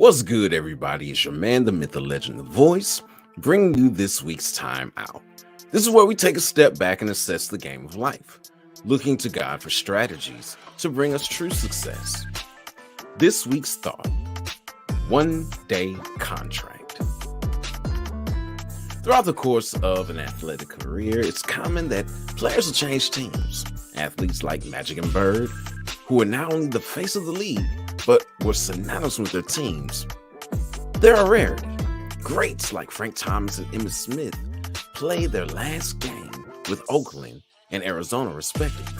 What's good, everybody? It's your man, the myth, the legend, the voice, bringing you this week's Time Out. This is where we take a step back and assess the game of life, looking to God for strategies to bring us true success. This week's thought: one-day contract. Throughout the course of an athletic career, it's common that players will change teams. Athletes like Magic and Bird, who are not only the face of the league, but were synonymous with their teams. They're a rarity. Greats like Frank Thomas and Emmitt Smith played their last game with Oakland and Arizona, respectively.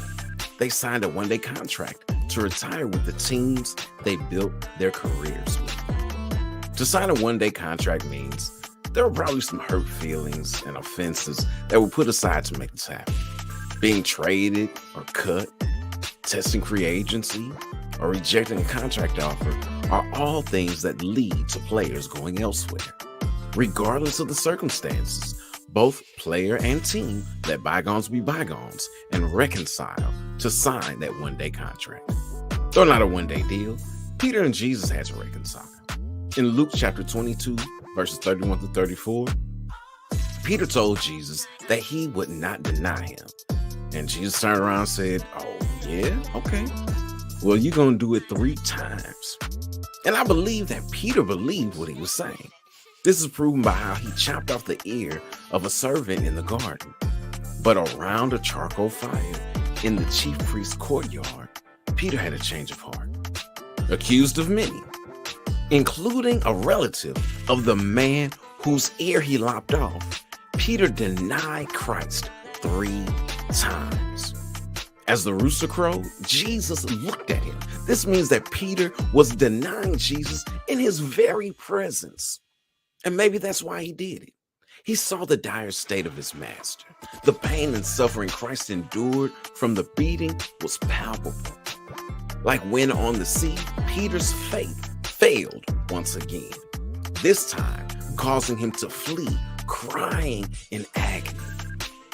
They signed a one-day contract to retire with the teams they built their careers with. To sign a one-day contract means there were probably some hurt feelings and offenses that were put aside to make this happen. Being traded or cut, testing free agency, or rejecting a contract offer are all things that lead to players going elsewhere. Regardless of the circumstances, both player and team let bygones be bygones and reconcile to sign that one-day contract. Though not a one-day deal, Peter and Jesus had to reconcile. In Luke chapter 22, verses 31 to 34, Peter told Jesus that he would not deny him. And Jesus turned around and said, "Oh, yeah? Okay. Well, you're going to do it 3 times. And I believe that Peter believed what he was saying. This is proven by how he chopped off the ear of a servant in the garden. But around a charcoal fire in the chief priest's courtyard, Peter had a change of heart. Accused of many, including a relative of the man whose ear he lopped off, Peter denied Christ 3 times. As the rooster crowed, Jesus looked at him. This means that Peter was denying Jesus in his very presence. And maybe that's why he did it. He saw the dire state of his master. The pain and suffering Christ endured from the beating was palpable. Like wind on the sea, Peter's faith failed once again, this time causing him to flee, crying in agony.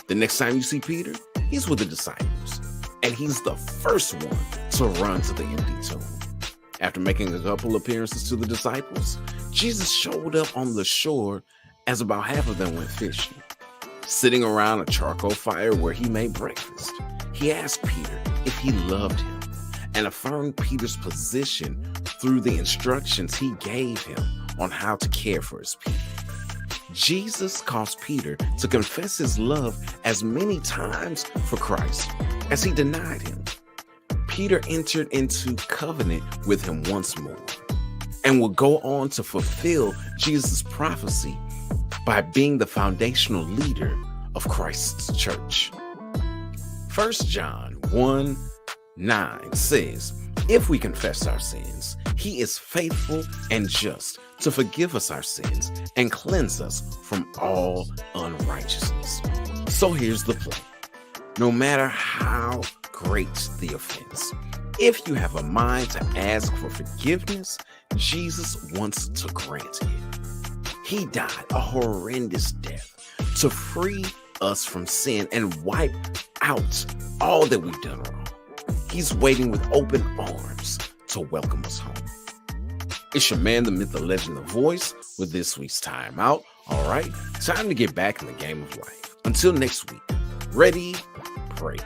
The next time you see Peter, he's with the disciples. And he's the first one to run to the empty tomb. After making a couple appearances to the disciples, Jesus showed up on the shore as about half of them went fishing. Sitting around a charcoal fire where he made breakfast, he asked Peter if he loved him and affirmed Peter's position through the instructions he gave him on how to care for his people. Jesus caused Peter to confess his love as many times for Christ as he denied him. Peter entered into covenant with him once more and would go on to fulfill Jesus' prophecy by being the foundational leader of Christ's church. 1 John 1:9 says, "If we confess our sins, he is faithful and just to forgive us our sins and cleanse us from all unrighteousness." So here's the play. No matter how great the offense, if you have a mind to ask for forgiveness, Jesus wants to grant it. He died a horrendous death to free us from sin and wipe out all that we've done wrong. He's waiting with open arms to welcome us home. It's your man, the myth, the legend, the voice, with this week's Time Out. All right, time to get back in the game of life. Until next week, ready, break.